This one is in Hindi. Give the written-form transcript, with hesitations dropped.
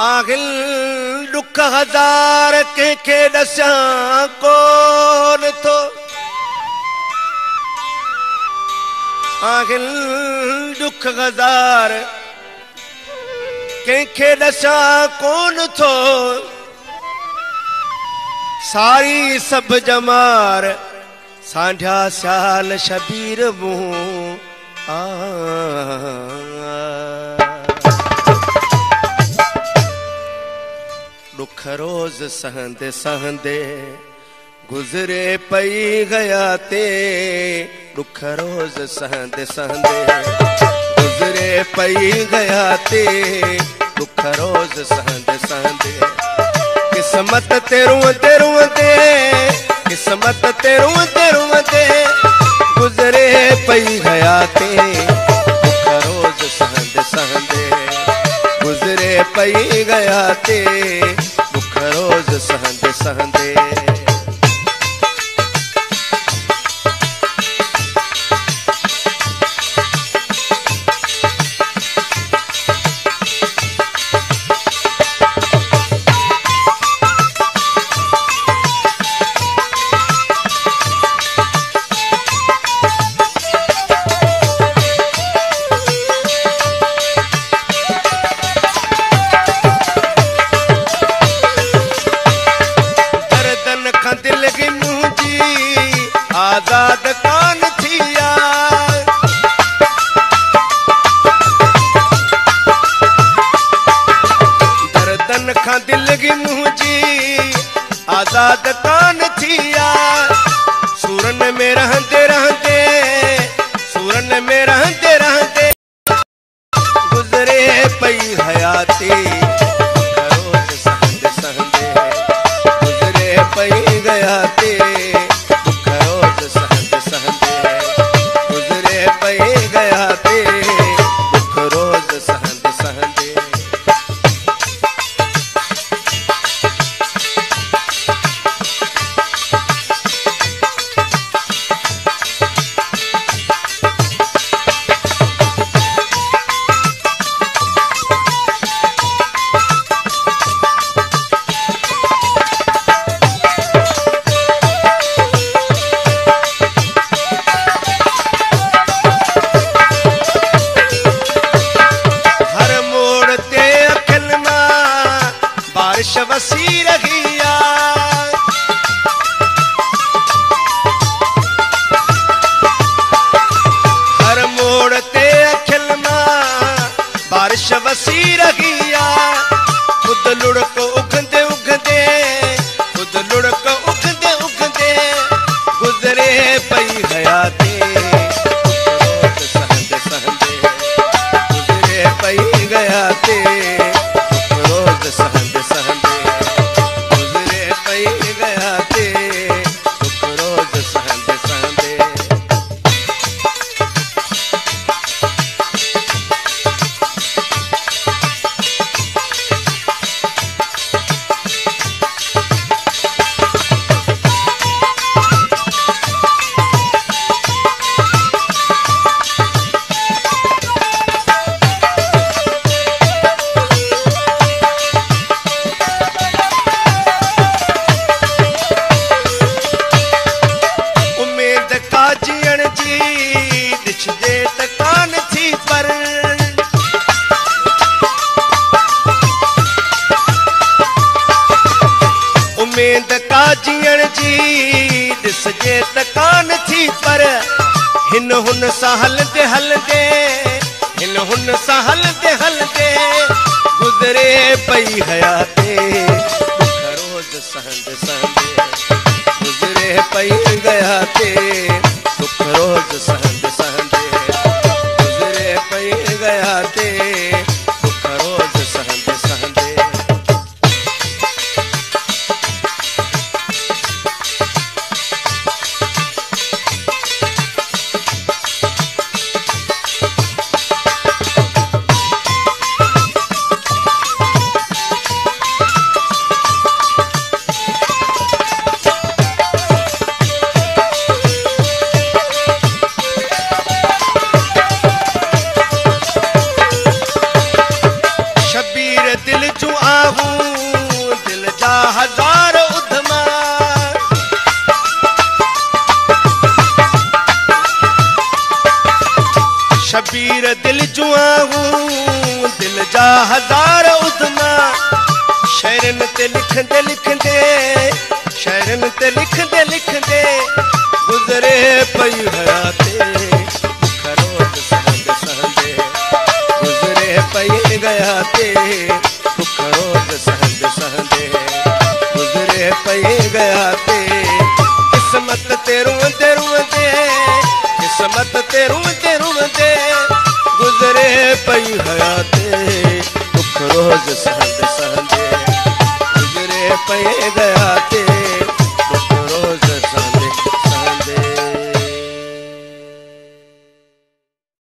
आगिल दुख हजार कंहिंखे ॾसां कोन थो। आगिल दुख हजार कंहिंखे ॾसां कोन थो। सारी सभु जमार सांढिया सियाल शबीर मुंहुं दुख रोज सहंदे सहंदे गुजरे पई गया ते। दुख रोज सहंदे सहंदे गुजरे पई गया ते। दुख रोज सहंदे सहंदे किस्मत तेरूं तेरूं ते। किस्मत तेरूं तेरूं ते गुजरे पई गया ते। दुख रोज सहंदे सहंदे गुजरे पई गया ते। दुख रोज सहंदे सहंदे आजाद कान थिया। दर्दन खां दिलगी मुंहिंजी आजाद कान थिया। सूरन में रहंदे रहंदे सूरन में रहंदे रहंदे गुजरे पई हयाती। रोज सहंदे सहंदे गुजरे पई गया ते। वसी रहिया हर मोड़ ते अखिल मां बारिश वसी रहिया। खुद लुढ़क उगंदे उगंदे खुद लुढ़क उगंदे उगंदे गुजरे पई हयाती। रोज सहंदे सहंदे गुजरे पई गया ते। रोज सहंदे सहंदे गुजरे पई गया ते। दुख रोज सहंदे सहंदे उम्मीद का जीअण जी ॾिसजे त कान थी पर हिन हुन सां हलंदे हलंदे हिन हुन सां हलंदे हलंदे गुज़रे पई हयाती। दुख रोज सहंदे सहंदे गुज़रे पई गया ते। दुख रोज सहंदे सहंदे गुज़रे पई गया ते। दुख रोज सहंदे सहंदे शबीर दिल जुआ हूँ दिल जा हजार उधमा शहरन ते लिखंदे लिखंदे शहरन ते लिखंदे लिखंदे गुजरे पई हयाते दुख रोज सहंदे सहंदे गुजरे पई गया ते दुख रोज सहंदे सहंदे गुजरे पई गया ते किस्मत ते रुंदे रुंदे किस्मत ते रुंदे रुंदे गुजरे पई हयाते दुख रोज सहंदे